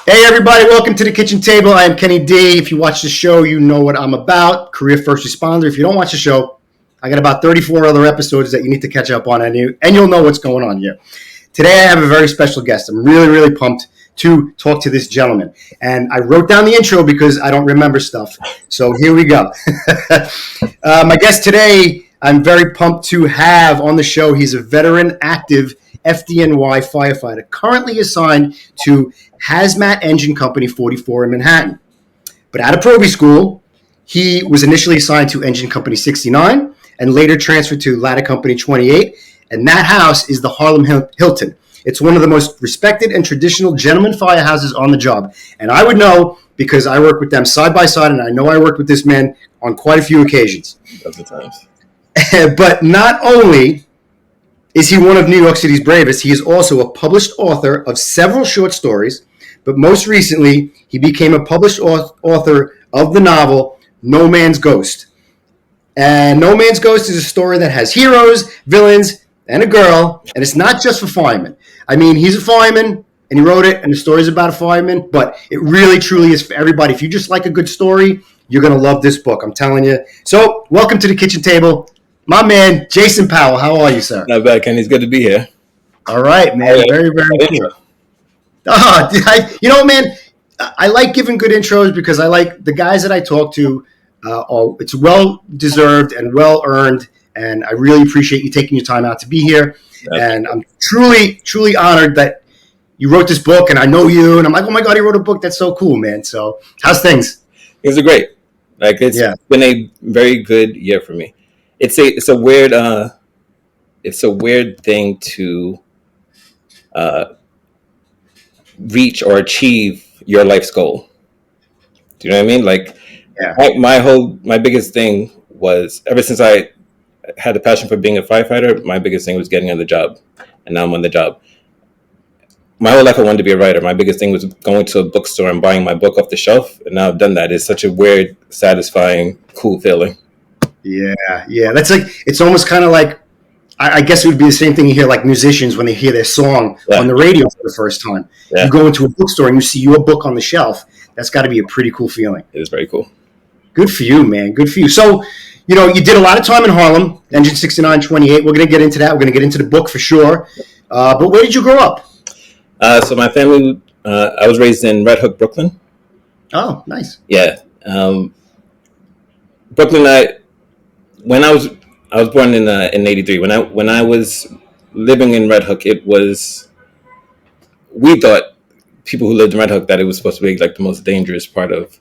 Hey everybody, welcome to the kitchen table. I am Kenny D. If you watch the show, you know what I'm about. Career first responder. If you don't watch the show, I got about 34 other episodes that you need to catch up on, and you'll know what's going on here. Today I have a very special guest. I'm really pumped to talk to this gentleman. And I wrote down the intro because I don't remember stuff. So here we go. My guest today, I'm very pumped to have on the show. He's a veteran active FDNY firefighter, currently assigned to Hazmat Engine Company 44 in Manhattan. But out of proby school, he was initially assigned to Engine Company 69 and later transferred to Ladder Company 28. And that house is the HARLEM HILTON. It's one of the most respected and traditional gentleman firehouses on the job. And I would know because I work with them side by side, and I know I worked with this man on quite a few occasions. Lots of times. But not only is he one of New York City's bravest, he is also a published author of several short stories, but most recently, he became a published author of the novel No Man's Ghost. And No Man's Ghost is a story that has heroes, villains, and a girl, and it's not just for firemen. I mean, he's a fireman, and he wrote it, and the story's about a fireman, but it really, truly is for everybody. If you just like a good story, you're going to love this book, I'm telling you. So, welcome to the kitchen table. My man, Jason Powell. How are you, sir? Not bad, Kenny. It's good to be here. All right, man. Very cool. You know, man, I like giving good intros because I like the guys that I talk to. It's well-deserved and well-earned, and I really appreciate you taking your time out to be here. Okay. And I'm truly honored that you wrote this book, and I know you, and I'm like, oh, my God, he wrote a book. That's so cool, man. So how's things? Things are great. It's been a very good year for me. It's a weird thing to reach or achieve your life's goal. Do you know what I mean? My biggest thing was, ever since I had the passion for being a firefighter, my biggest thing was getting on the job, and now I'm on the job. My whole life I wanted to be a writer. My biggest thing was going to a bookstore and buying my book off the shelf, and now I've done that. It's such a weird, satisfying, cool feeling. Yeah. That's like, it's almost kind of like, I guess it would be the same thing you hear like musicians when they hear their song on the radio for the first time. Yeah. You go into a bookstore and you see your book on the shelf. That's got to be a pretty cool feeling. It is very cool. Good for you, man. Good for you. So, you know, you did a lot of time in Harlem, Engine 69, 28. We're going to get into that. We're going to get into the book for sure. But where did you grow up? So my family, I was raised in Red Hook, Brooklyn. Oh, nice. Yeah. Brooklyn, when I was born in '83. When I was living in Red Hook, we thought, people who lived in Red Hook, that it was supposed to be like the most dangerous part of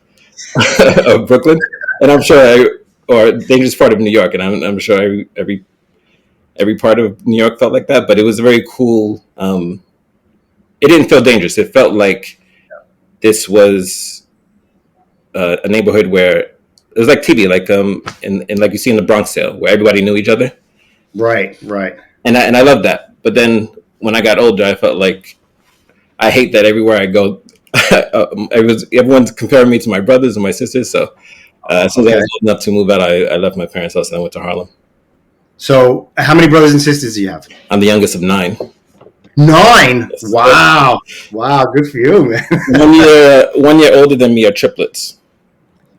of Brooklyn, and I'm sure, or dangerous part of New York, and I'm sure every part of New York felt like that. But it was very cool. It didn't feel dangerous. It felt like this was a neighborhood where it was like TV, like in like you see in the Bronx Tale, where everybody knew each other. Right. And I loved that. But then when I got older, I felt like I hate that everywhere I go, everyone's comparing me to my brothers and my sisters. So as soon as I was old enough to move out, I left my parents' house and I went to Harlem. So how many brothers and sisters do you have? I'm the youngest of 9. 9? Yes. Wow. Good for you, man. 1 year older than me are triplets.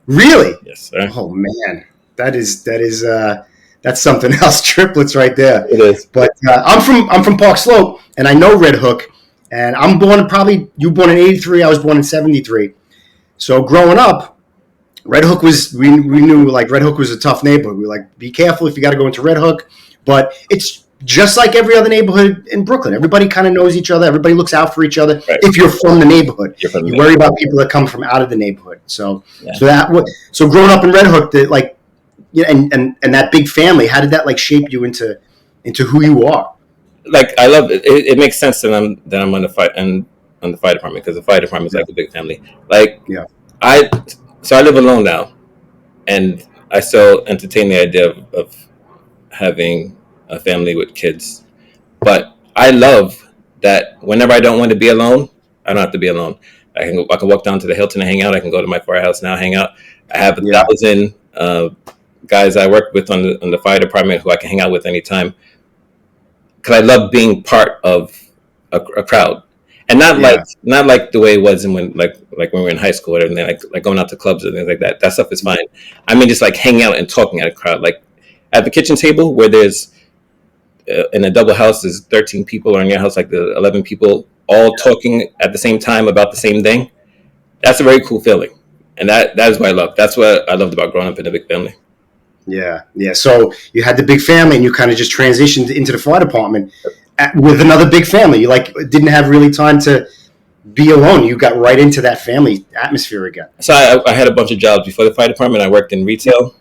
Really? Yes, sir. Oh man, that's something else. Triplets right there. It is. But I'm from Park Slope, and I know Red Hook, and I'm born you born in '83. I was born in '73. So growing up, Red Hook we knew like Red Hook was a tough neighborhood. We were like, be careful if you got to go into Red Hook, but it's just like every other neighborhood in Brooklyn. Everybody kind of knows each other. Everybody looks out for each other. Right. If you're from the neighborhood, you worry about people that come from out of the neighborhood. So growing up in Red Hook, and that big family, how did that like shape you into who you are? Like, I love it. It makes sense that I'm on the fire department, because the fire department is like a big family. Like, I live alone now, and I still entertain the idea of having a family with kids, but I love that whenever I don't want to be alone, I don't have to be alone. I can walk down to the Hilton and hang out. I can go to my firehouse now, hang out. I have 1,000 guys I work with on the fire department who I can hang out with anytime, because I love being part of a crowd. and not like the way it was when when we were in high school or anything, like going out to clubs and things like that. That stuff is fine. I mean, just like hanging out and talking at a crowd, like at the kitchen table where there's in a double house, there's 13 people, or in your house, like the 11 people all talking at the same time about the same thing. That's a very cool feeling, and that is what I love. That's what I loved about growing up in a big family. Yeah. So you had the big family, and you kind of just transitioned into the fire department with another big family. You didn't have really time to be alone. You got right into that family atmosphere again. So I had a bunch of jobs before the fire department. I worked in retail.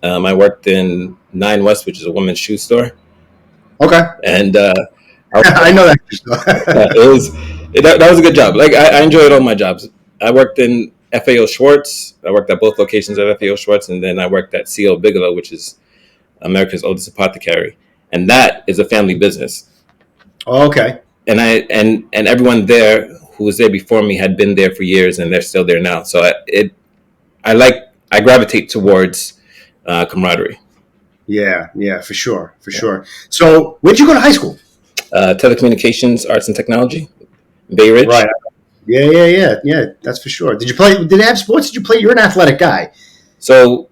I worked in 9 West, which is a women's shoe store. Okay. And I know that. That was a good job. Like I enjoyed all my jobs. I worked in FAO Schwartz. I worked at both locations of FAO Schwartz, and then I worked at CO Bigelow, which is America's oldest apothecary, and that is a family business. Oh, okay. And everyone there who was there before me had been there for years, and they're still there now. So I gravitate towards camaraderie. Yeah, for sure. So where'd you go to high school? Telecommunications, arts and technology, Bay Ridge. Right. Yeah. That's for sure. Did they have sports? Did you play? You're an athletic guy. So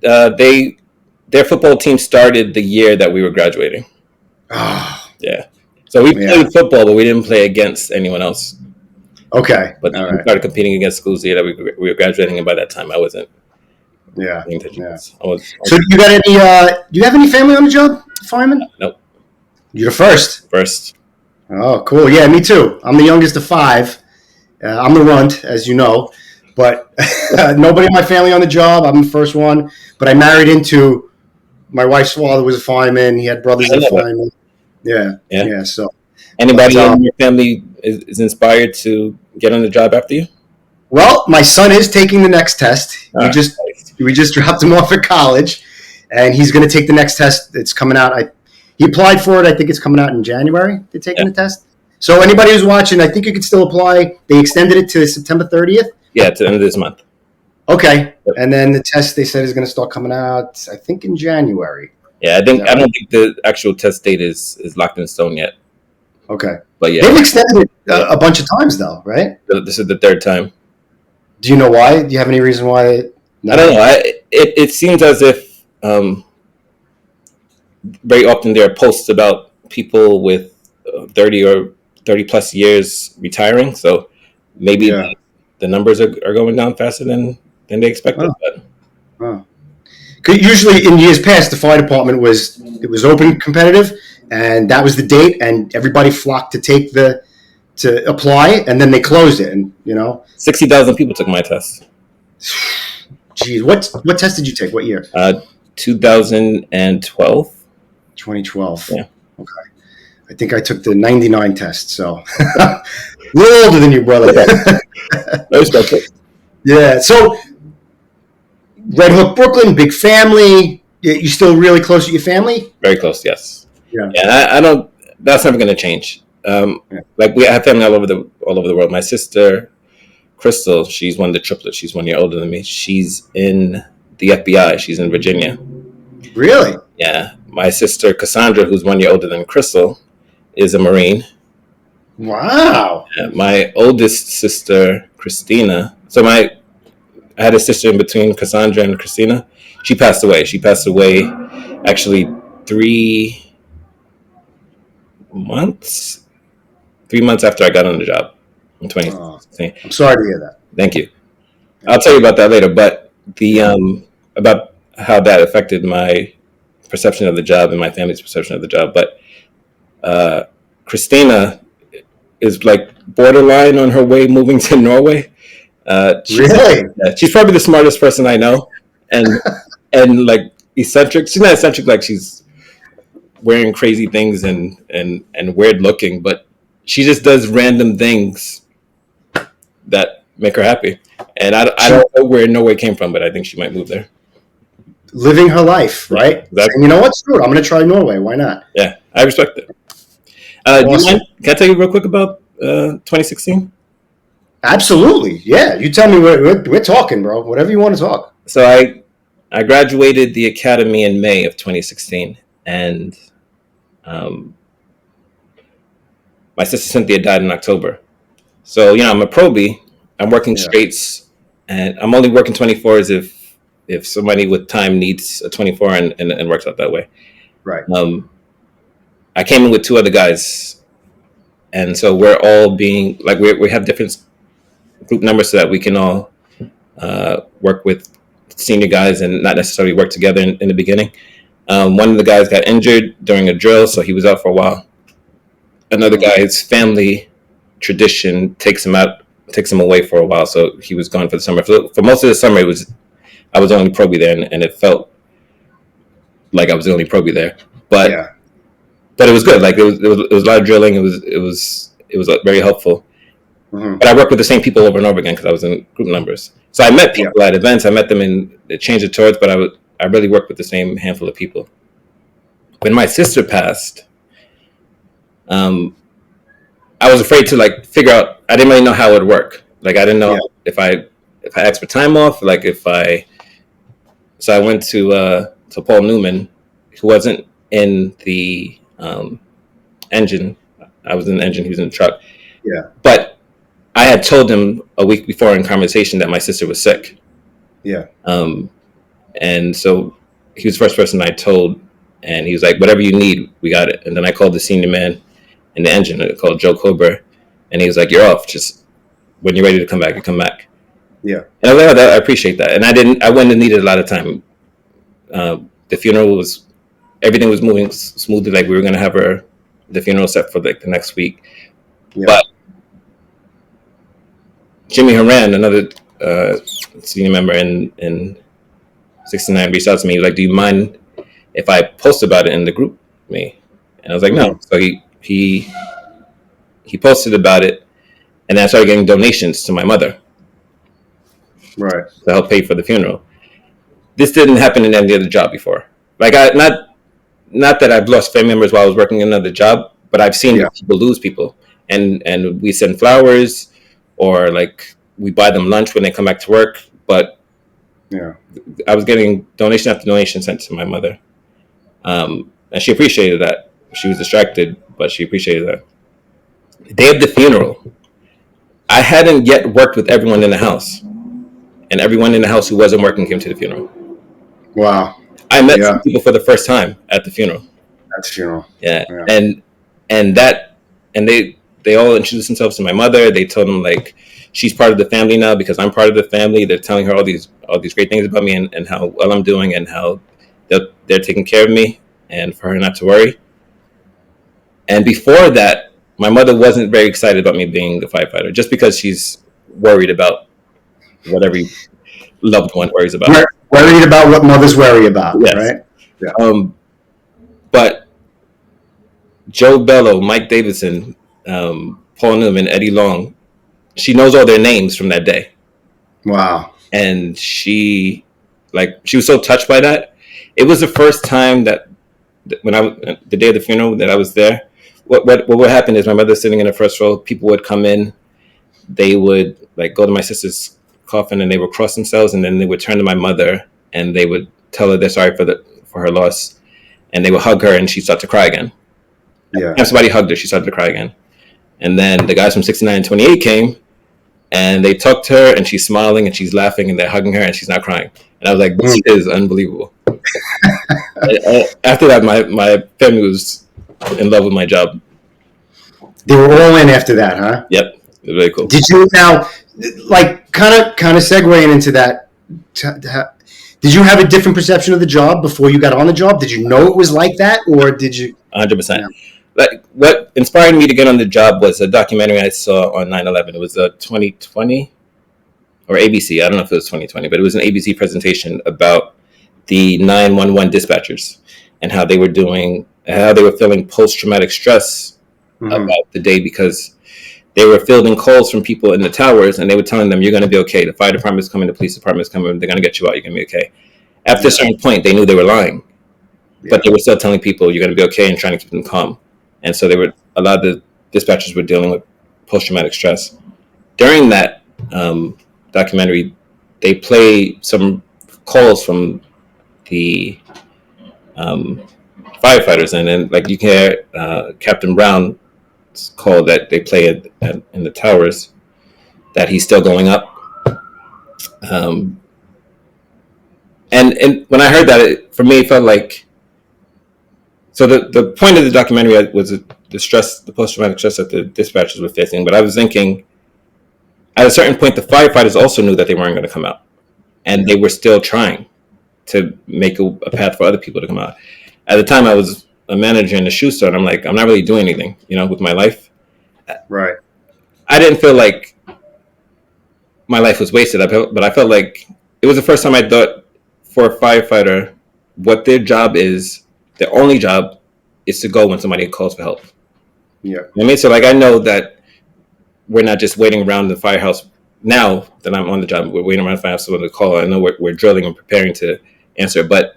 their football team started the year that we were graduating. Oh. Yeah. So we played football, but we didn't play against anyone else. Okay. But we started competing against schools the year that we were graduating, and by that time I wasn't. Yeah. So you got any? Do you have any family on the job, fireman? Nope. You're the first. First. Oh, cool. Yeah, me too. I'm the youngest of 5. I'm the runt, as you know, but nobody in my family on the job. I'm the first one. But I married into my wife's father was a fireman. He had brothers that were firemen. Yeah. So anybody in your family is inspired to get on the job after you? Well, my son is taking the next test. We just dropped him off at college, and he's going to take the next test. It's coming out. He applied for it. I think it's coming out in January. They're taking the test. So anybody who's watching, I think you could still apply. They extended it to September 30th. Yeah, to the end of this month. Okay, and then the test they said is going to start coming out, I think, in January. Yeah, I don't think the actual test date is locked in stone yet. Okay, but yeah, they've extended it a bunch of times though, right? This is the 3rd time. Do you know why? Do you have any reason why? No. I don't know. It seems as if very often there are posts about people with 30 or 30 plus years retiring. So maybe the numbers are going down faster than they expected. Oh. Usually in years past, the fire department was open competitive, and that was the date, and everybody flocked to apply, and then they closed it, and 60,000 people took my test. Geez, what test did you take? What year? 2012. 2012. Yeah. Okay. I think I took the 99 test, so a little older than you, brother. I respect it. Yeah. So Red Hook, Brooklyn, big family. You still really close to your family? Very close, yes. Yeah. Yeah, I don't. That's never going to change. Like we have family all over the world. My sister, Crystal, she's one of the triplets. She's 1 year older than me. She's in the FBI. She's in Virginia. Really? Yeah. My sister Cassandra, who's 1 year older than Crystal, is a Marine. Wow. Yeah, my oldest sister, Christina. I had a sister in between Cassandra and Christina. She passed away. Actually 3 months. 3 months after I got on the job in 2016. I'm sorry to hear that. Thank you. I'll tell you about that later. But about how that affected my perception of the job and my family's perception of the job. But Christina is like borderline on her way moving to Norway. Really? She's probably the smartest person I know, and like eccentric. She's not eccentric like she's wearing crazy things and weird looking, but she just does random things that make her happy. And I don't know where Norway came from, but I think she might move there. Living her life, right? Exactly. And you know what? Screw it. I'm going to try Norway. Why not? Yeah, I respect it. Awesome. Do you mind? Can I tell you real quick about 2016? Absolutely. Yeah. You tell me. We're talking, bro. Whatever you want to talk. So I graduated the academy in May of 2016, and my sister Cynthia died in October. So I'm a proby. I'm working straights, and I'm only working 24s if somebody with time needs a 24 and works out that way. Right. I came in with two other guys, and so we're all being like we have different group numbers so that we can all work with senior guys and not necessarily work together in the beginning. One of the guys got injured during a drill, so he was out for a while. Another guy's family tradition takes him away for a while, so he was gone for the summer. For most of the summer, I was the only proby there, and it felt like I was the only proby there. But it was good. Like it was a lot of drilling. It was very helpful. But I worked with the same people over and over again because I was in group numbers. So I met people at events. I met them in the change of tours, but I really worked with the same handful of people. When my sister passed, I was afraid to like figure out. I didn't really know how it would work. Like I didn't know if I asked for time off. Like so I went to Paul Newman, who wasn't in the engine. I was in the engine. He was in the truck. Yeah. But I had told him a week before in conversation that my sister was sick. Yeah. And so he was the first person I told, and he was like, "Whatever you need, we got it." And then I called the senior man in the engine, called Joe Cobra, and he was like, "You're off. Just when you're ready to come back, you come back." Yeah. And I was like, I appreciate that. And I wouldn't have needed a lot of time. The funeral everything was moving smoothly. Like we were going to have the funeral set for like the next week. Yeah. But Jimmy Horan, another senior member in 69, reached out to me. He was like, "Do you mind if I post about it in the group?" Me, and I was like, "No." So he posted about it, and then I started getting donations to my mother, right, to help pay for the funeral. This didn't happen in any other job before. Like not that I've lost family members while I was working another job, but I've seen people lose people, and we send flowers, or like we buy them lunch when they come back to work. But I was getting donation after donation sent to my mother, and she appreciated that. She was distracted, but she appreciated that. The day of the funeral, I hadn't yet worked with everyone in the house, and everyone in the house who wasn't working came to the funeral. Wow. I met some people for the first time at the funeral. At the funeral. Yeah. And they all introduced themselves to my mother. They told them like she's part of the family now because I'm part of the family. They're telling her all these great things about me and how well I'm doing and how they're taking care of me and for her not to worry. And before that, my mother wasn't very excited about me being a firefighter just because she's worried about what every loved one worries about. Worried about what mothers worry about, yes. Right? Yeah. But Joe Bello, Mike Davidson, Paul Newman, Eddie Long, she knows all their names from that day. Wow. And she was so touched by that. It was the first time that when the day of the funeral that I was there. What would happen is my mother's sitting in the first row. People would come in. They would like go to my sister's coffin and they would cross themselves, and then they would turn to my mother and they would tell her they're sorry for her loss, and they would hug her and she'd start to cry again. Yeah. If somebody hugged her, she started to cry again. And then the guys from 69 and 28 came and they tucked her and she's smiling and she's laughing and they're hugging her and she's not crying. And I was like, this is unbelievable. After that, my family was in love with my job. They were all in after that, huh? Yep. It was really cool. Did you now, like, kind of segueing into that, did you have a different perception of the job before you got on the job? Did you know it was like that, or did you? 100%. Like, what inspired me to get on the job was a documentary I saw on 9/11. It was a 2020 or ABC. I don't know if it was 2020, but it was an ABC presentation about the 911 dispatchers and how they were feeling post-traumatic stress about the day because they were fielding calls from people in the towers and they were telling them, "You're going to be okay. The fire department is coming, the police department is coming. They're going to get you out. You're going to be okay." After a certain point, they knew they were lying, but they were still telling people, "You're going to be okay," and trying to keep them calm. And so a lot of the dispatchers were dealing with post-traumatic stress. During that documentary, they play some calls from the firefighters, and then like you can hear Captain Brown call that they play in the towers, that he's still going up. And when I heard that, for me, it felt like, so the point of the documentary was the post-traumatic stress that the dispatchers were facing. But I was thinking, at a certain point, the firefighters also knew that they weren't going to come out, and they were still trying to make a path for other people to come out. At the time, I was a manager in a shoe store, and I'm like, I'm not really doing anything, with my life. Right. I didn't feel like my life was wasted, but I felt like it was the first time I thought, for a firefighter, what their job is, their only job, is to go when somebody calls for help. Yeah. I mean, so like, I know that we're not just waiting around the firehouse. Now that I'm on the job, we're waiting around the firehouse for the call. I know we're drilling and preparing to answer, but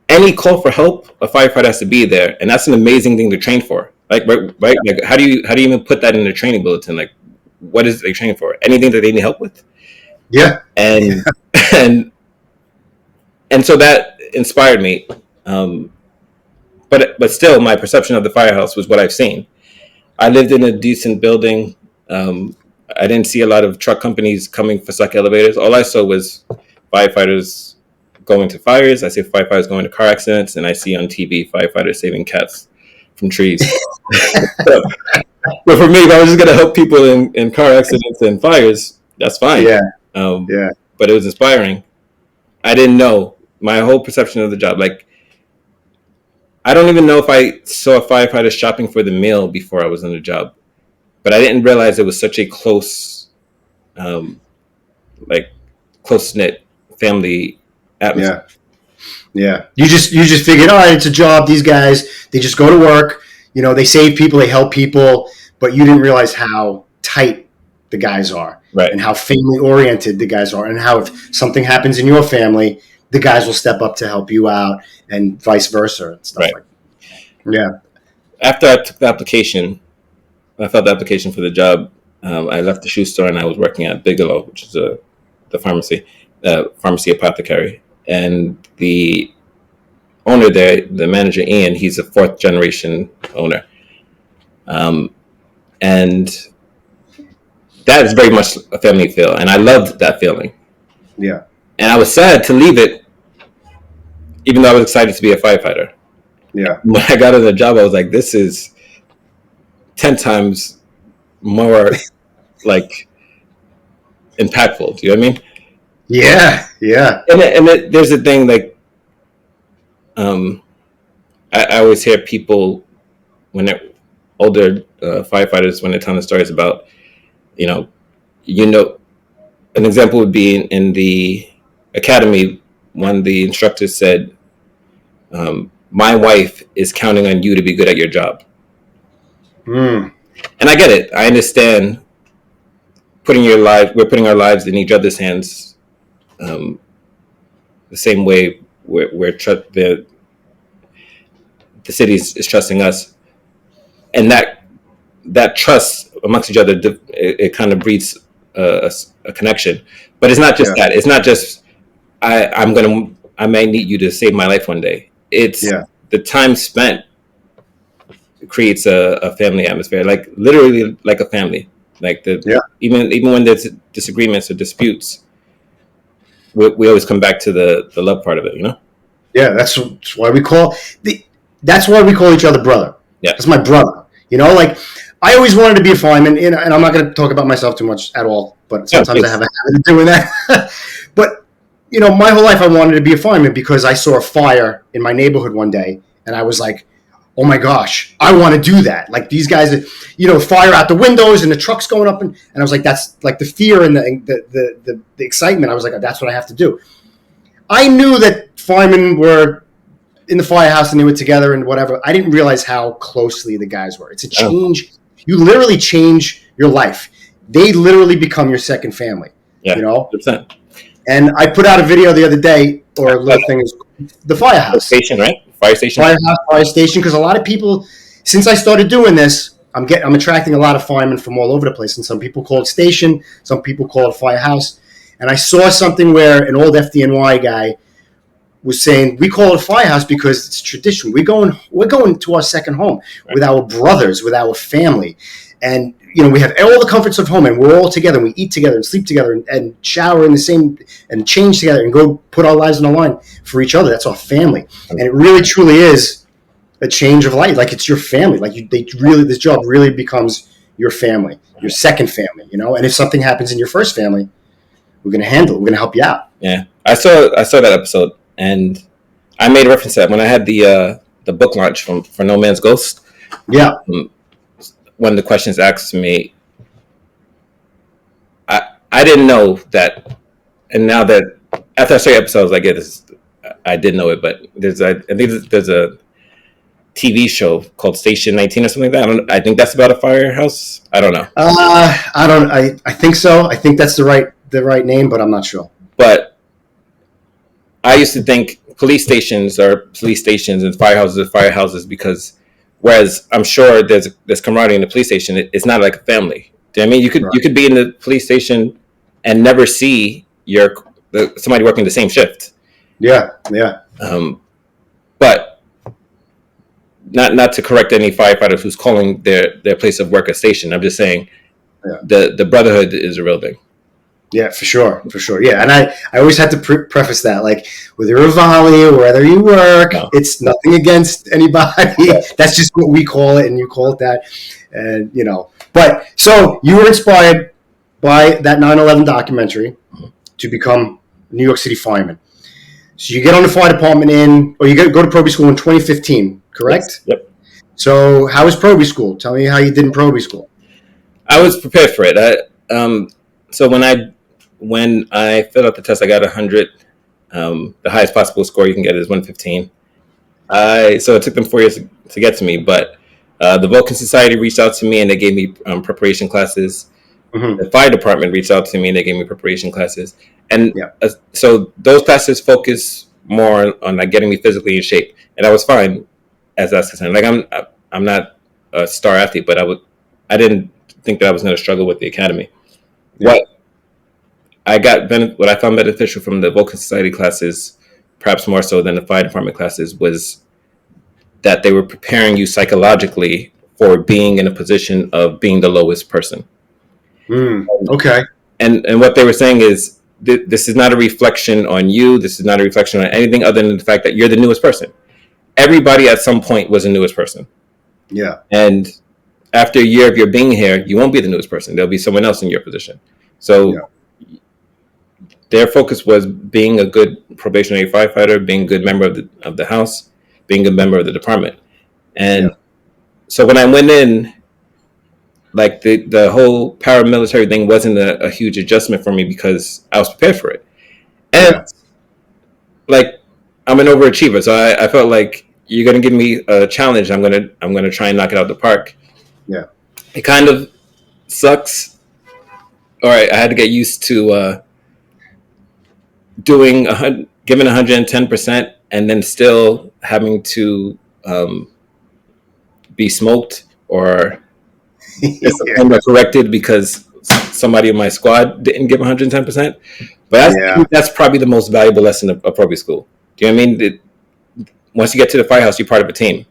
any call for help, a firefighter has to be there, and that's an amazing thing to train for. Like, right? Like, how do you even put that in the training bulletin? Like, what is they training for? Anything that they need help with? Yeah. And and so that inspired me. But still, my perception of the firehouse was what I've seen. I lived in a decent building. I didn't see a lot of truck companies coming for suck elevators. All I saw was firefighters going to fires. I see firefighters going to car accidents, and I see on TV firefighters saving cats from trees. But for me, if I was just going to help people in car accidents and fires, that's fine. Yeah. But it was inspiring. I didn't know my whole perception of the job. Like, I don't even know if I saw a firefighter shopping for the meal before I was in the job, but I didn't realize it was such a close, close-knit family atmosphere. Yeah. You just figured, all right, it's a job. These guys, they just go to work. They save people, they help people, but you didn't realize how tight the guys are, right? And how family-oriented the guys are, and how if something happens in your family, the guys will step up to help you out, and vice versa, and stuff like that. Yeah. After I took the application, I filled the application for the job. I left the shoe store and I was working at Bigelow, which is the pharmacy apothecary. And the owner there, the manager Ian, he's a 4th generation owner, and that is very much a family feel, and I loved that feeling. Yeah. And I was sad to leave it, even though I was excited to be a firefighter. Yeah. When I got on the job, I was like, this is 10 times more like impactful. Do you know what I mean? Yeah. Yeah. And there's a thing like, I always hear people when they're older firefighters, when they're telling the stories about, an example would be in the academy when the instructor said, my wife is counting on you to be good at your job. And I get it. I understand we're putting our lives in each other's hands, the same way the city is trusting us. And that trust amongst each other, it kind of breeds a connection. But it's not just that. It's not just I may need you to save my life one day. It's the time spent creates a family atmosphere, like literally like a family. Like even when there's disagreements or disputes, we always come back to the love part of it. Yeah, that's why we call each other brother. Yeah, that's my brother. Like I always wanted to be a fireman, and I'm not going to talk about myself too much at all. But sometimes I have a habit of doing that. But my whole life I wanted to be a fireman because I saw a fire in my neighborhood one day, and I was like, oh my gosh, I want to do that. Like these guys, fire out the windows and the trucks going up, and I was like, that's like the fear and the excitement. I was like, that's what I have to do. I knew that firemen were in the firehouse and they were together and whatever. I didn't realize how closely the guys were. It's a change. You literally change your life. They literally become your second family. Yeah, 100%. And I put out a video the other day, or a little thing is the firehouse. Station, right? Fire station. Firehouse, fire station. Because a lot of people, since I started doing this, I'm attracting a lot of firemen from all over the place. And some people call it station, some people call it firehouse. And I saw something where an old FDNY guy was saying we call it a firehouse because it's tradition. We're going to our second home with our brothers, with our family, and we have all the comforts of home, and we're all together. And we eat together and sleep together and shower in the same and change together and go put our lives on the line for each other. That's our family, and it really truly is a change of life. Like it's your family. Like this job really becomes your family, your second family. And if something happens in your first family, we're going to handle it. We're going to help you out. Yeah, I saw that episode, and I made reference to that when I had the book launch for No Man's Ghost. Yeah. One of the questions asked to me, I didn't know that, and now that after I saw episodes, I did know it, but I think there's a TV show called Station 19 or something like that. I think that's about a firehouse. I don't know. I think so. I think that's the right name, but I'm not sure. But I used to think police stations are police stations and firehouses are firehouses because, whereas I'm sure there's camaraderie in the police station, it's not like a family. Do you know what I mean? You could be in the police station and never see somebody working the same shift. Yeah. But not to correct any firefighter who's calling their place of work a station. I'm just saying the brotherhood is a real thing. Yeah, for sure. Yeah, and I always had to preface that, like, whether you're a volley or whether you work, it's nothing against anybody. Yeah. That's just what we call it, and you call it that. And, But, so, you were inspired by that 9/11 documentary to become a New York City fireman. So, you get on the fire department you go to proby school in 2015, correct? Yes. Yep. So, how was proby school? Tell me how you did in proby school. I was prepared for it. So when I filled out the test, I got 100. The highest possible score you can get is 115. So it took them 4 years to get to me, but the Vulcan Society reached out to me and they gave me preparation classes. Mm-hmm. The fire department reached out to me and they gave me preparation classes. And so those classes focus more on like getting me physically in shape, and I was fine as that's concerned. Like I'm not a star athlete, but I didn't think that I was going to struggle with the academy. Yeah. What I found beneficial from the Vulcan Society classes, perhaps more so than the fire department classes, was that they were preparing you psychologically for being in a position of being the lowest person. Okay. And what they were saying is, this is not a reflection on you. This is not a reflection on anything other than the fact that you're the newest person. Everybody at some point was the newest person. Yeah. And after a year of your being here, you won't be the newest person. There'll be someone else in your position. So their focus was being a good probationary firefighter, being a good member of the house, being a member of the department. And so when I went in, like the whole paramilitary thing wasn't a huge adjustment for me because I was prepared for it. And like, I'm an overachiever, so I felt like you're gonna give me a challenge. I'm gonna try and knock it out the park. Yeah, it kind of sucks. All right, I had to get used to giving 110%, and then still having to be smoked or corrected because somebody in my squad didn't give 110%. But that's probably the most valuable lesson of proby school. Do you know what I mean? Once you get to the firehouse, you're part of a team.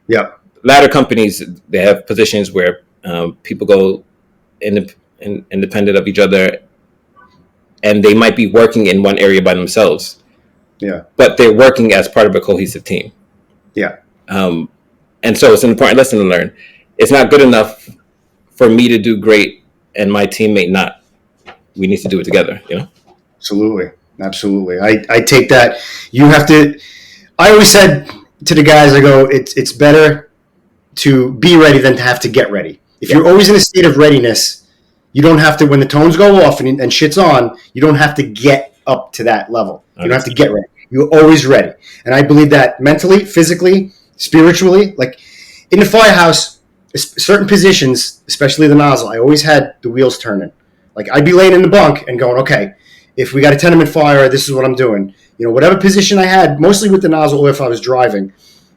Yeah. Ladder companies, they have positions where people go independent of each other, and they might be working in one area by themselves. Yeah. But they're working as part of a cohesive team. Yeah. And so it's an important lesson to learn. It's not good enough for me to do great and my teammate not. We need to do it together, Absolutely. I take that. You have to. I always said to the guys, I go, it's better to be ready than to have to get ready. If you're always in a state of readiness, you don't have to, when the tones go off and shit's on, you don't have to get up to that level. You don't have to get ready. You're always ready. And I believe that mentally, physically, spiritually, like in the firehouse, certain positions, especially the nozzle, I always had the wheels turning. Like I'd be laying in the bunk and going, okay, if we got a tenement fire, this is what I'm doing. Whatever position I had, mostly with the nozzle or if I was driving,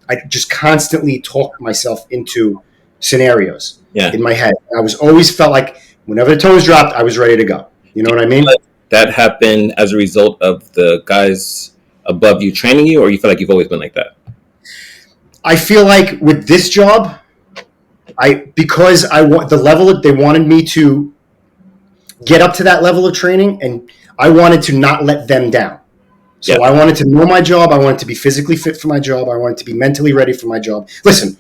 I just constantly talked myself into scenarios in my head. I was always felt like whenever the toes dropped, I was ready to go. You know what I mean? That happened as a result of the guys above you training you, or you feel like you've always been like that? I feel like with this job, because I want the level that they wanted me to get up to that level of training, and I wanted to not let them down. So I wanted to know my job. I wanted to be physically fit for my job. I wanted to be mentally ready for my job. Listen,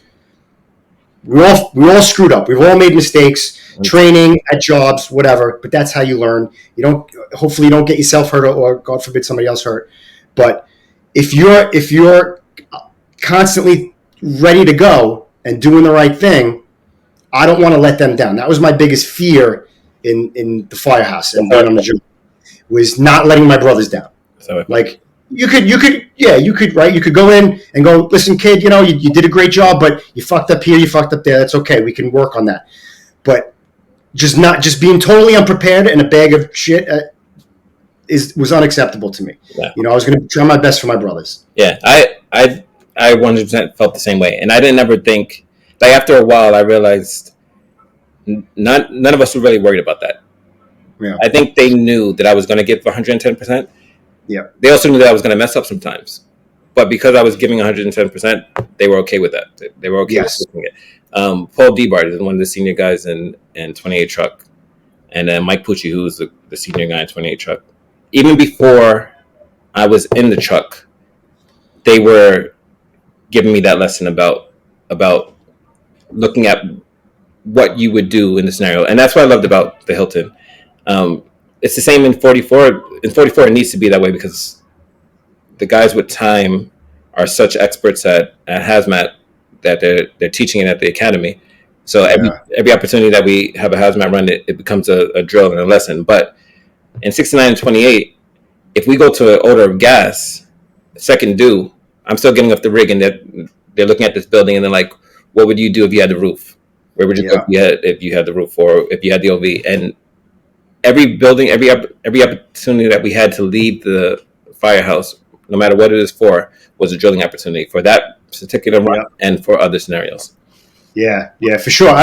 we all screwed up. We've all made mistakes, training, at jobs, whatever. But that's how you learn. Hopefully you don't get yourself hurt, or God forbid somebody else hurt. But if you're constantly ready to go and doing the right thing, I don't want to let them down. That was my biggest fear in the firehouse and being on the job, was not letting my brothers down. So like you could right. You could go in and go, listen, kid, you did a great job, but you fucked up here, you fucked up there. That's okay. We can work on that. But just being totally unprepared and a bag of shit was unacceptable to me. Yeah. I was going to try my best for my brothers. Yeah, I 100% felt the same way, and I didn't ever think. Like after a while, I realized none of us were really worried about that. Yeah. I think they knew that I was going to give 110%. Yeah. They also knew that I was going to mess up sometimes, but because I was giving 110%, they were okay with that. They were okay with doing it. Paul Debart is one of the senior guys in 28 truck, and then Mike Pucci, who was the senior guy in 28 truck. Even before I was in the truck, they were giving me that lesson about looking at what you would do in the scenario. And that's what I loved about the Hilton. It's the same in 44. In 44, it needs to be that way because the guys with time are such experts at hazmat that they're teaching it at the academy. So every opportunity that we have a hazmat run, it becomes a drill and a lesson. But in 69 and 28, if we go to an odor of gas, second due, I'm still getting off the rig, and they're looking at this building, and they're like, what would you do if you had the roof? Where would you go if you had the roof, or if you had the OV? And every building, every opportunity that we had to leave the firehouse, no matter what it is for, was a drilling opportunity for that particular run and for other scenarios. Yeah, for sure.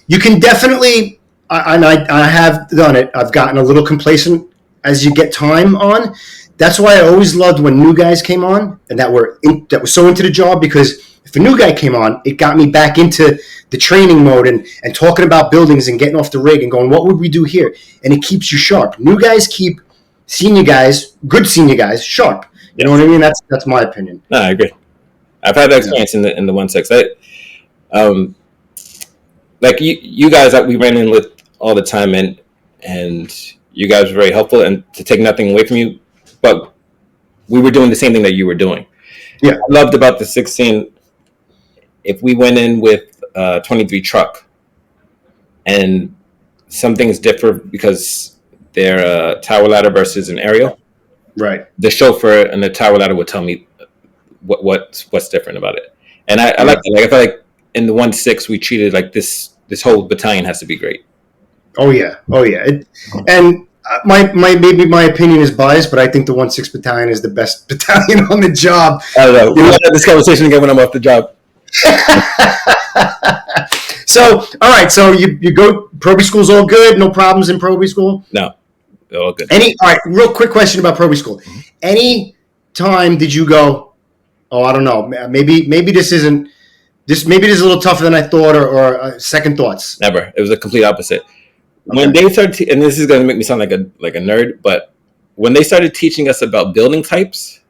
You can definitely, I have done it. I've gotten a little complacent as you get time on. That's why I always loved when new guys came on and that were so into the job, because if a new guy came on, it got me back into the training mode and talking about buildings and getting off the rig and going, what would we do here? And it keeps you sharp. New guys keep good senior guys, sharp. You know what I mean? That's my opinion. No, I agree. I've had that experience in the 1.6. Like you guys that we ran in with all the time, and you guys were very helpful, and to take nothing away from you, but we were doing the same thing that you were doing. Yeah, I loved about the 16. If we went in with 23 truck, and some things differ because they're a tower ladder versus an aerial. Right. The chauffeur and the tower ladder would tell me what's different about it, and I like that. Like I feel like in the 1.6 we treated like this whole battalion has to be great. Oh yeah. And maybe my opinion is biased, but I think the 1.6 battalion is the best battalion on the job. I don't know. We'll have this conversation again when I'm off the job. So, all right. So you go Proby school's all good. No problems in Proby school. No, they're all good. All right. Real quick question about Proby school. Mm-hmm. Any time did you go, oh, I don't know, maybe this isn't this. Maybe this is a little tougher than I thought, or second thoughts? Never. It was a complete opposite. Okay. When they started, and this is going to make me sound like a nerd, but when they started teaching us about building types,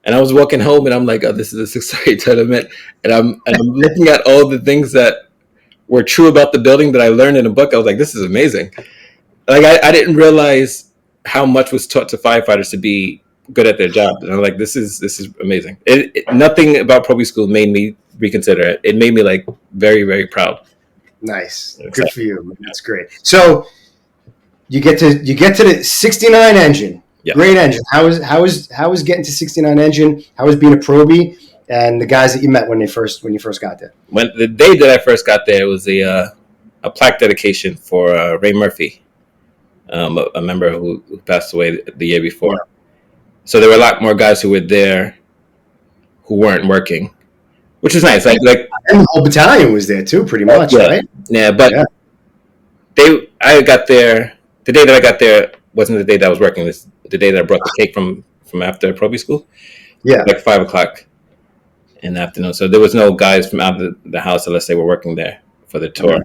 and I was walking home, and I'm like, oh, this is a 6-story tenement, and I'm looking at all the things that were true about the building that I learned in a book. I was like, this is amazing. Like I didn't realize how much was taught to firefighters to be good at their job, and I'm like, this is amazing. Nothing about Proby school made me reconsider it. It made me like very, very proud. Nice. Good for you. That's great. So you get to the 69 engine. Yep. Great engine. How was getting to 69 engine? How was being a Proby, and the guys that you met when you first got there? When the day that I first got there, it was a plaque dedication for Ray Murphy, a member who passed away the year before. Yeah. So there were a lot more guys who were there who weren't working, which was nice. Like and the whole battalion was there too, pretty much, right? Yeah, but I got there. The day that I got there wasn't the day that I was working. It was the day that I brought the cake from from after proby school. Yeah. Like 5 o'clock in the afternoon. So there was no guys from out of the house unless they were working there for the tour.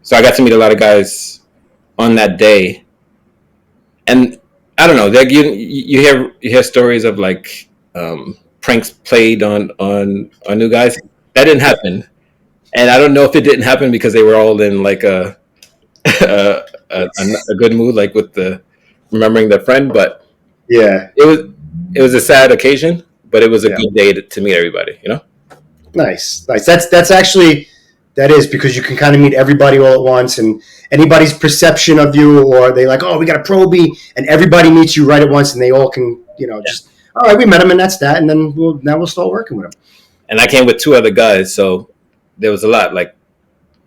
So I got to meet a lot of guys on that day, and I don't know. Like you hear stories of like pranks played on new guys. That didn't happen, and I don't know if it didn't happen because they were all in like a a good mood, like with the remembering their friend. But yeah, it was a sad occasion, but it was a good day to meet everybody. You know. Nice. That's actually that is because you can kind of meet everybody all at once, and anybody's perception of you, or they like, oh, we got a proby, and everybody meets you right at once, and they all can, just all right, we met him, and that's that, and then we'll start working with him. And I came with 2 other guys, so there was a lot. Like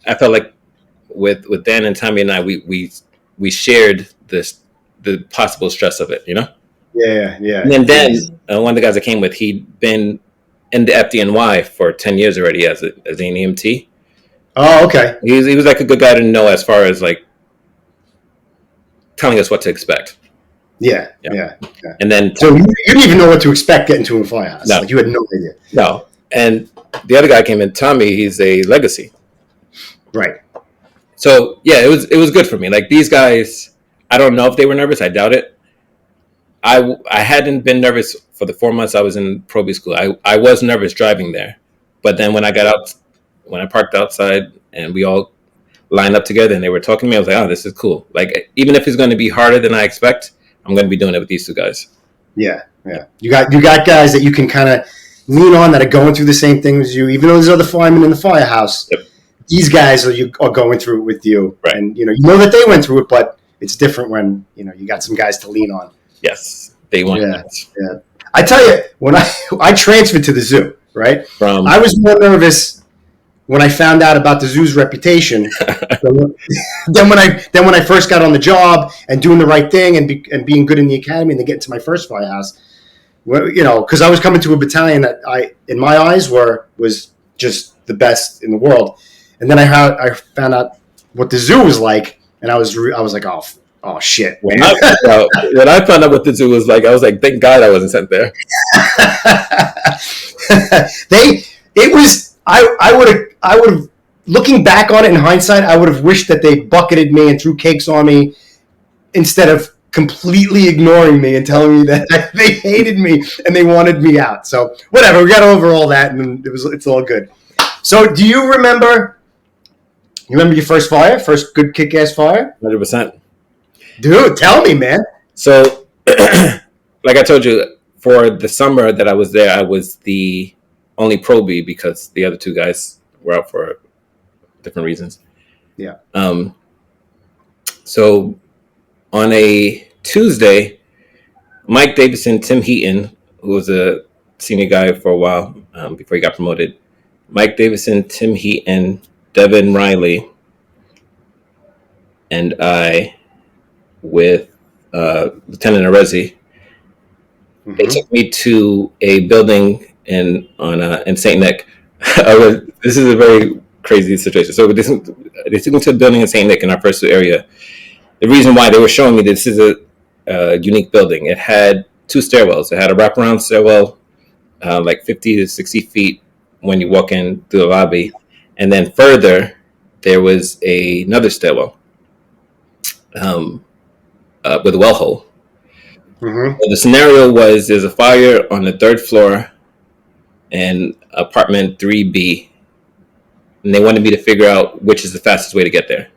I felt like with Dan and Tommy and I, we shared the possible stress of it, you know. Yeah. And then Dan, one of the guys I came with, he'd been in the FDNY for 10 years already as an EMT. Oh, okay. He was like a good guy to know as far as like telling us what to expect. Yeah. And then so you didn't even know what to expect getting to a firehouse. No. Like you had no idea. No. And the other guy came in, Tommy. He's a legacy. Right. So yeah, it was good for me. Like these guys, I don't know if they were nervous. I doubt it. I hadn't been nervous for the 4 months I was in proby school. I was nervous driving there, but then when I got out, when I parked outside and we all lined up together and they were talking to me, I was like, oh, this is cool. Like even if it's going to be harder than I expect, I'm going to be doing it with these 2 guys. Yeah. You got guys that you can kind of lean on that are going through the same thing as you, even though there's other firemen in the firehouse. Yep. These guys are going through it with you, right. And you know that they went through it, but it's different when you got some guys to lean on. Yes, they want that. Yeah. I tell you, when I transferred to the zoo, right? I was more nervous when I found out about the zoo's reputation than when I first got on the job and doing the right thing and being good in the academy and then getting to my first firehouse. Well, because I was coming to a battalion that in my eyes was just the best in the world. And then I found out what the zoo was like, and I was like, oh shit. When I found out what the zoo was like, I was like, thank God I wasn't sent there. I would have, looking back on it in hindsight, I would have wished that they bucketed me and threw cakes on me instead of completely ignoring me and telling me that they hated me and they wanted me out. So whatever, we got over all that, and it's all good. So do you remember your first good kick-ass fire? 100%. Dude, tell me, man. So, like I told you, for the summer that I was there, I was the only proby because the other 2 guys were out for different reasons. Yeah. So, on a Tuesday, Mike Davison, Tim Heaton, who was a senior guy for a while before he got promoted, Mike Davison, Tim Heaton, Devin Riley, and I, with Lieutenant Arezi, they took me to a building in St. Nick. This is a very crazy situation. So they took me to a building in St. Nick in our first area. The reason why they were showing me this is a unique building. It had 2 stairwells. It had a wraparound stairwell, like 50 to 60 feet when you walk in through the lobby. And then further, there was another stairwell with a well hole. Mm-hmm. So the scenario was there's a fire on the 3rd floor in apartment 3B. And they wanted me to figure out which is the fastest way to get there.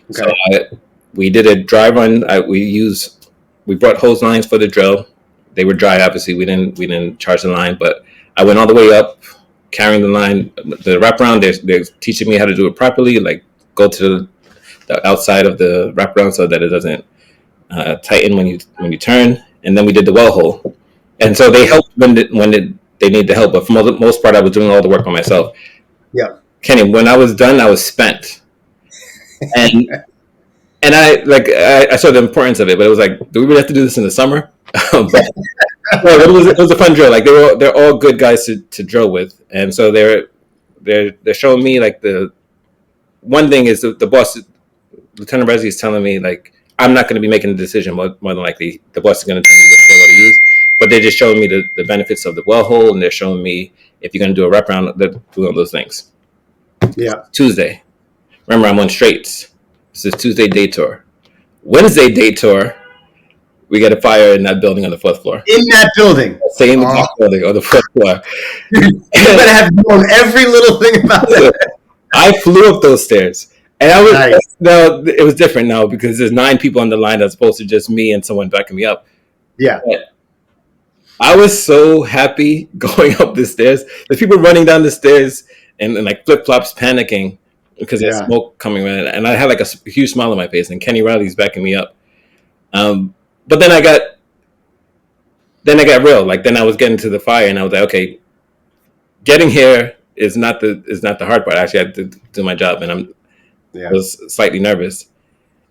Okay. So we did a dry run. We brought hose lines for the drill. They were dry, obviously. We didn't charge the line, but I went all the way up, carrying the line. The wraparound, they're teaching me how to do it properly, like go to the outside of the wraparound so that it doesn't tighten when you turn. And then we did the well hole. And so they helped when they need the help, but for the most part, I was doing all the work by myself. Yeah. Kenny, when I was done, I was spent. And I saw the importance of it, but it was like, do we really have to do this in the summer? But it was a fun drill. Like they're all good guys to drill with, and so they're showing me like the one thing is the boss, Lieutenant Resi, is telling me like I'm not going to be making the decision. More than likely, the boss is going to tell me what use. But they're just showing me the benefits of the well hole, and they're showing me if you're going to do a wraparound, they're doing those things. Yeah. Tuesday. Remember, I'm on straights. This is Tuesday day tour. Wednesday day tour, we get a fire in that building on the 4th floor. In that building? Same exact building on the 4th floor. You better have known every little thing about that. I flew up those stairs. And I was no, it was different now because there's 9 people on the line as opposed to just me and someone backing me up. Yeah. But I was so happy going up the stairs. There's people running down the stairs and like flip flops panicking because there's smoke coming in. And I had like a huge smile on my face, and Kenny Riley's backing me up. But then I got real. Like then I was getting to the fire, and I was like, okay, getting here is not the hard part. I actually had to do my job, and I was slightly nervous.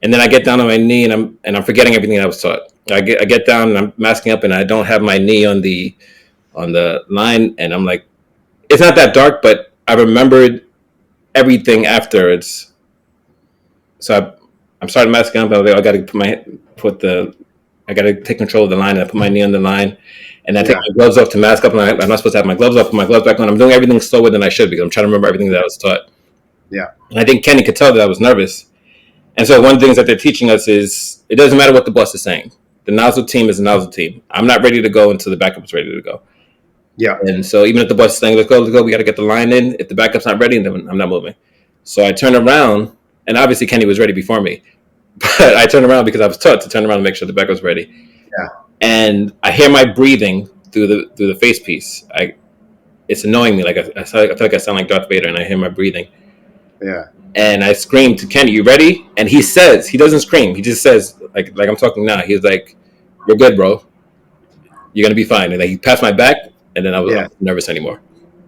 And then I get down on my knee, and I'm forgetting everything I was taught. I get down, and I'm masking up, and I don't have my knee on the line, and I'm like, it's not that dark, but I remembered everything afterwards. So I'm starting masking up. I was like, I got to take control of the line, and I put my knee on the line, and I take my gloves off to mask up, and I'm not supposed to have my gloves off, put my gloves back on. I'm doing everything slower than I should because I'm trying to remember everything that I was taught. Yeah. And I think Kenny could tell that I was nervous. And so one of the things that they're teaching us is it doesn't matter what the boss is saying. The nozzle team is a nozzle team. I'm not ready to go until the backup is ready to go. Yeah. And so even if the boss is saying, let's go, we got to get the line in. If the backup's not ready, then I'm not moving. So I turn around, and obviously Kenny was ready before me. But I turned around because I was taught to turn around and make sure the backup's ready. Yeah. And I hear my breathing through the face piece. It's annoying me. Like I feel like I sound like Darth Vader, and I hear my breathing. Yeah. And I scream to Kenny, "You ready?" And he doesn't scream. He just says, like I'm talking now. He's like, "We're good, bro. You're gonna be fine." And then he passed my back, and then I was not nervous anymore.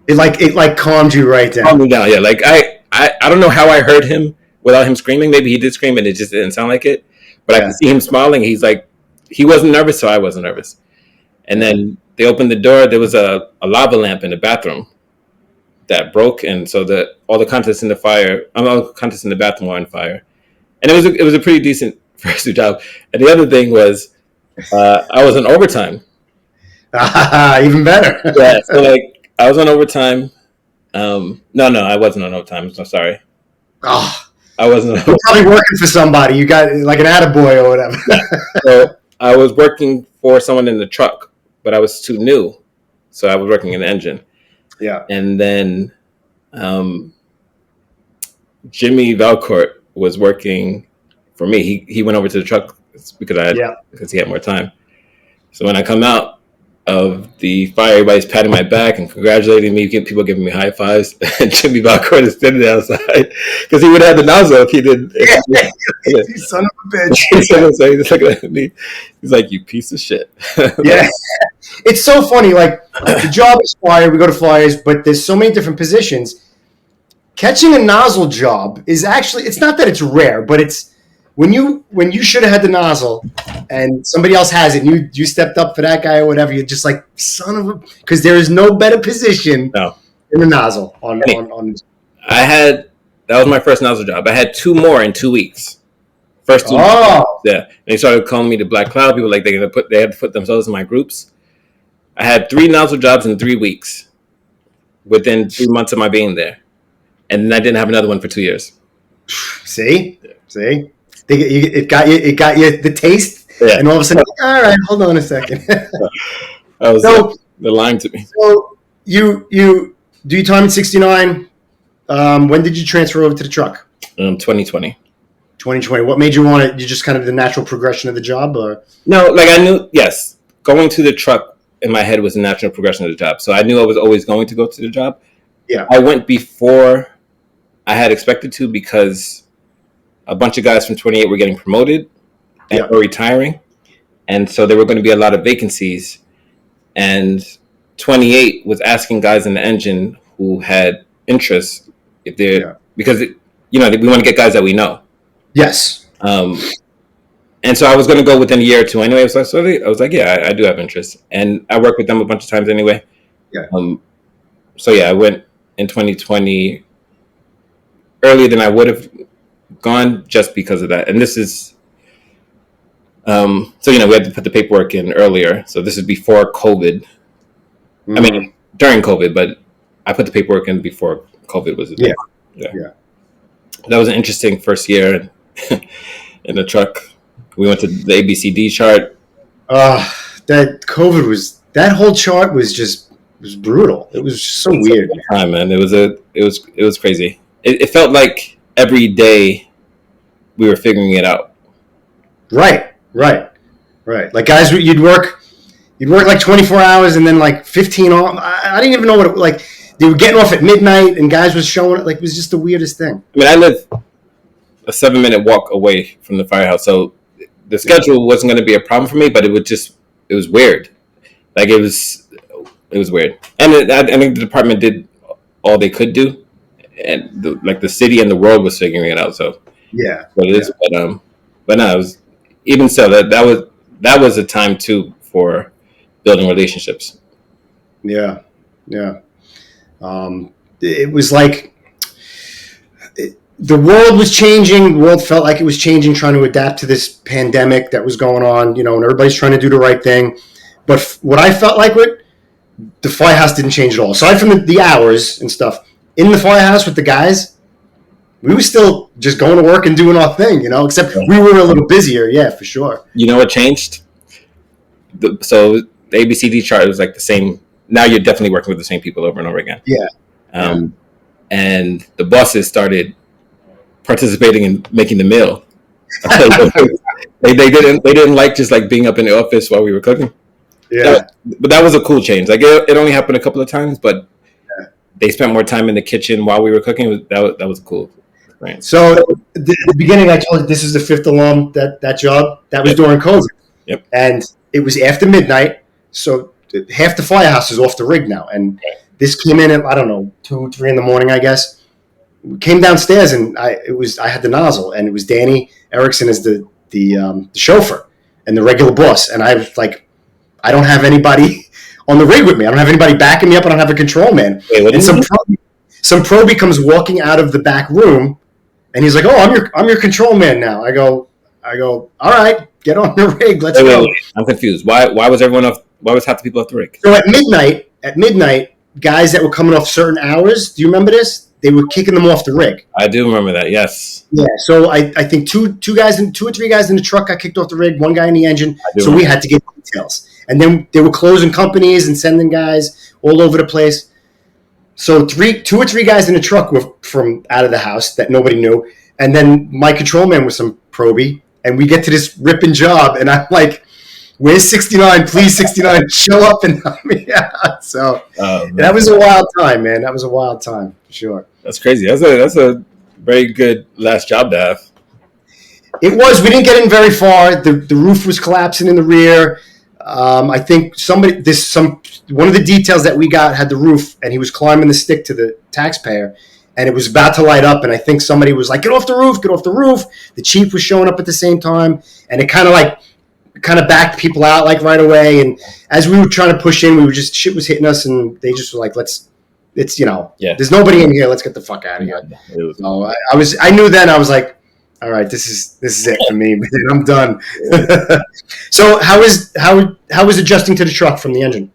It calmed you right down. Calmed me down. Yeah. Like I don't know how I heard him without him screaming. Maybe he did scream, and it just didn't sound like it. But I could see him smiling. He's like, he wasn't nervous, so I wasn't nervous. And then they opened the door. There was a lava lamp in the bathroom that broke, and so all the contents in the bathroom were on fire. And it was a pretty decent first job. And the other thing was I was on overtime. Even better. Yeah, so like I was on overtime. No, I wasn't on overtime. I'm sorry. Oh, I wasn't. You're probably working for somebody. You got like an attaboy or whatever. So I was working for someone in the truck, but I was too new, so I was working in the engine. Yeah. And then Jimmy Valcourt was working for me. He went over to the truck because he had more time. So when I come out of the fire, everybody's patting my back and congratulating me. People giving me high fives. And Jimmy Valcourt is standing outside because he would have the nozzle if he did. You son of a bitch. So he's looking at me. He's like, "You piece of shit." Yeah. It's so funny. Like the job is fire. We go to fires, but there's so many different positions. Catching a nozzle job is actually, it's not that it's rare, but it's when you should have had the nozzle and somebody else has it and you stepped up for that guy or whatever, you're just like, son of a, because there is no better position than the nozzle on. That was my first nozzle job. I had 2 more in 2 weeks. First 2 weeks. Yeah. And they started calling me the Black Cloud. People like they had to put themselves in my groups. I had 3 nozzle jobs in 3 weeks within 3 months of my being there. And I didn't have another one for 2 years. See? It got you the taste, and all of a sudden, all right, hold on a second. They're lying to me. So you do your time in 69. When did you transfer over to the truck? 2020. 2020. What made you want it? You just kind of the natural progression of the job, or no? Like I knew, yes, going to the truck in my head was the natural progression of the job. So I knew I was always going to go to the job. Yeah, I went before I had expected to because a bunch of guys from 28 were getting promoted and were retiring. And so there were going to be a lot of vacancies. And 28 was asking guys in the engine who had interest if they're because we want to get guys that we know. Yes. And so I was going to go within a year or two anyway. So I was like, yeah, I do have interest. And I worked with them a bunch of times anyway. Yeah. So I went in 2020 earlier than I would have gone just because of that. And this is So we had to put the paperwork in earlier. So this is before COVID. I mean, during COVID, but I put the paperwork in before COVID was. Yeah. That was an interesting first year in the truck. We went to the ABCD chart. That COVID that whole chart was brutal. It was so weird. Time, man. It was crazy. It felt like every day we were figuring it out. Right. Like guys, you'd work like 24 hours and then like 15 off. I didn't even know what they were getting off at midnight and guys was showing it was just the weirdest thing. I mean, I live a 7-minute walk away from the firehouse, so the schedule wasn't going to be a problem for me, but it was weird. Like it was weird. And I think the department did all they could do, and the city and the world was figuring it out. So what it is, but no, it was, even so that was a time too for building relationships. Yeah. It was like the world was changing. The world felt like it was changing, trying to adapt to this pandemic that was going on, and everybody's trying to do the right thing. But what I felt like the firehouse didn't change at all. Aside from the hours and stuff, in the firehouse with the guys, we were still just going to work and doing our thing, except we were a little busier. Yeah, for sure. You know what changed? So the ABCD chart was like the same. Now you're definitely working with the same people over and over again. Yeah. And the bosses started participating in making the meal. they didn't like just like being up in the office while we were cooking. Yeah. But that was a cool change. Like it only happened a couple of times, but they spent more time in the kitchen while we were cooking. That was cool. Right. So the beginning, I told you this is the fifth alarm that job that was during COVID. Yep. And it was after midnight, so half the firehouse is off the rig now. And this came in at 2, 3 in the morning, I guess. We came downstairs and I had the nozzle, and it was Danny Erickson as the chauffeur and the regular boss. And I was like, I don't have anybody on the rig with me. I don't have anybody backing me up. I don't have a control man. And some proby comes walking out of the back room, and he's like, "Oh, I'm your control man now." I go, all right, get on the rig. Let's go. Wait. I'm confused. Why was everyone off? Why was half the people off the rig? So at midnight, guys that were coming off certain hours. Do you remember this? They were kicking them off the rig. I do remember that. Yes. Yeah. So I think two or three guys in the truck got kicked off the rig. One guy in the engine. So we had to get details. And then they were closing companies and sending guys all over the place. So 2 or 3 guys in the truck were from out of the house that nobody knew. And then my control man was some proby. And we get to this ripping job. And I'm like, where's 69? Please, 69, show up and help me out. So that was a wild time, man. That was a wild time, for sure. That's crazy. That's a very good last job to have. It was. We didn't get in very far. The roof was collapsing in the rear. I think one of the details that we got had the roof, and he was climbing the stick to the taxpayer, and it was about to light up. And I think somebody was like, "Get off the roof! Get off the roof!" The chief was showing up at the same time, and it kind of backed people out right away. And as we were trying to push in, shit was hitting us, and they just were like, there's nobody in here. Let's get the fuck out of here. So I knew then. I was like, all right, this is it for me, man. I'm done. So how was adjusting to the truck from the engine?